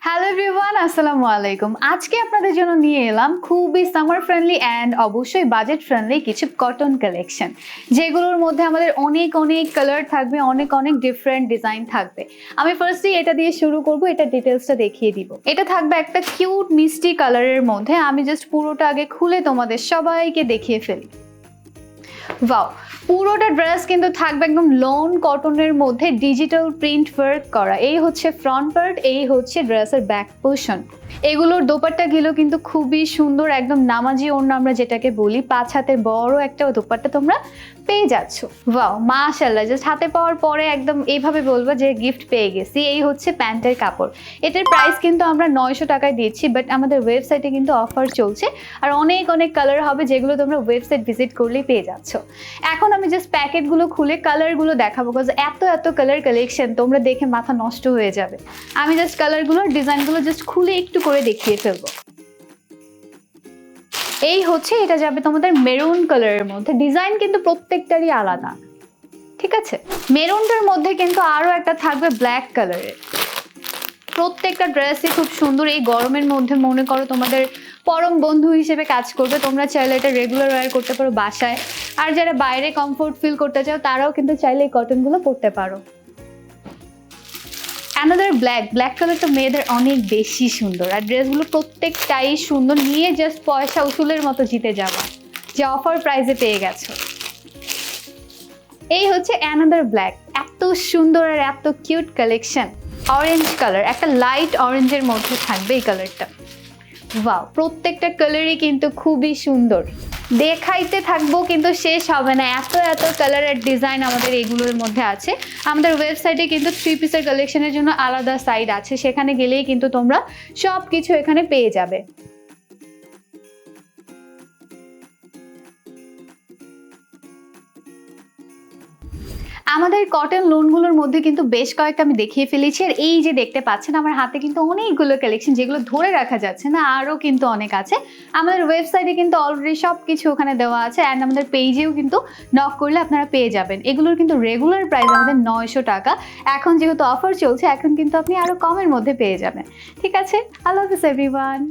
Hello everyone, আসসালামু আলাইকুম। আজকে আপনাদের জন্য নিয়ে এলাম খুবই সামার ফ্রেন্ডলি অ্যান্ড অবশ্যই বাজেট ফ্রেন্ডলি কিছু কটন কালেকশন, যেগুলোর মধ্যে আমাদের অনেক অনেক কালার থাকবে, অনেক অনেক ডিফারেন্ট ডিজাইন থাকবে। আমি ফার্স্টলি এটা দিয়ে শুরু করব, এটা ডিটেলসটা দেখিয়ে দিব। এটা থাকবে একটা কিউট মিষ্টি কালারের মধ্যে। আমি জাস্ট পুরোটা আগে খুলে তোমাদের সবাইকে দেখিয়ে ফেলি। ওয়াও, পুরোটা ড্রেস কিন্তু থাকবে একদম লোন কটনের মধ্যে ডিজিটাল প্রিন্ট ওয়ার্ক করা। এই হচ্ছে ফ্রন্ট পার্ট, এই হচ্ছে ড্রেসের ব্যাক পোর্শন। এগুলোর দোপাট্টা গুলো কিন্তু খুবই সুন্দর, একদম নামাজি ওড়না আমরা যেটাকে বলি, 5 হাতের বড় একটা দোপাট্টা তোমরা পেয়ে যাচ্ছ। ওয়াও, মাশাআল্লাহ, জাস্ট হাতে পাওয়ার পরে একদম এইভাবে বলবো যে গিফট পেয়ে গেছি। এই হচ্ছে প্যান্টের কাপড়। এটার প্রাইস কিন্তু আমরা 900 টাকায় দিচ্ছি, বাট আমাদের ওয়েবসাইটে কিন্তু অফার চলছে। আর অনেক অনেক কালার হবে, যেগুলো তোমরা ওয়েবসাইট ভিজিট করলেই পেয়ে যাচ্ছ। এখন আমি জাস্ট প্যাকেটগুলো খুলে কালারগুলো দেখাবো, বিকজ এত এত কালার কালেকশন তোমরা দেখে মাথা নষ্ট হয়ে যাবে। আমি জাস্ট কালারগুলোর ডিজাইনগুলো জাস্ট খুলে একটু করে দেখিয়ে ফেলবো। এই হচ্ছে, এটা যাবে তোমাদের মেরুন কালারের মধ্যে। ডিজাইন কিন্তু প্রত্যেকটারই আলাদা, ঠিক আছে। মেরুনটার মধ্যে কিন্তু আরো একটা থাকবে ব্ল্যাক কালারের। প্রত্যেকটা ড্রেসই খুব সুন্দর। এই গরমের মধ্যে মনে করো তোমাদের পরম বন্ধু হিসেবে কাজ করবে। তোমরা চাইলে এটা রেগুলার ওয়্যার করতে পারো বাসায়। আর যারা বাইরে কমফোর্ট ফিল করতে চাও তারাও কিন্তু চাইলে এই কটনগুলো পরতে পারো। অ্যানাদার ব্ল্যাক কালারটা মেয়েদের অনেক বেশি সুন্দর। আর ড্রেসগুলো প্রত্যেকটাই সুন্দর। নিয়ে জাস্ট পয়সা উসুলের মতো জিতে যাবা, যে অফার প্রাইসে পেয়ে গেছো। এই হচ্ছে অ্যানাদার ব্ল্যাক। এত সুন্দর আর এত কিউট কালেকশন। অরেঞ্জ কালার, একটা লাইট অরেঞ্জের মধ্যে থাকবে এই কালারটা। ওয়াও, প্রত্যেকটা কালারই কিন্তু খুবই সুন্দর। দেখাইতে থাকবো কিন্তু শেষ হবে না, এত এত কালারের ডিজাইন আমাদের এগুলোর মধ্যে আছে। আমাদের ওয়েবসাইটে কিন্তু 3 পিসের কালেকশনের জন্য আলাদা সাইট আছে, সেখানে গেলেই কিন্তু তোমরা সব কিছু এখানে পেয়ে যাবে। আমাদের কটন লোনগুলোর মধ্যে কিন্তু বেশ কয়েকটা আমি দেখিয়ে ফেলেছি। আর এই যে দেখতে পাচ্ছেন আমার হাতে কিন্তু অনেকগুলো কালেকশন, যেগুলো ধরে রাখা যাচ্ছে না, আরও কিন্তু অনেক আছে। আমাদের ওয়েবসাইটে কিন্তু অলরেডি সব কিছু ওখানে দেওয়া আছে, অ্যান্ড আমাদের পেজেও কিন্তু নক করলে আপনারা পেয়ে যাবেন। এগুলোর কিন্তু রেগুলার প্রাইস আমাদের 900 টাকা। এখন যেহেতু অফার চলছে, এখন কিন্তু আপনি আরও কমের মধ্যে পেয়ে যাবেন। ঠিক আছে, আল্লাহ হাফেজ এভরিওয়ান।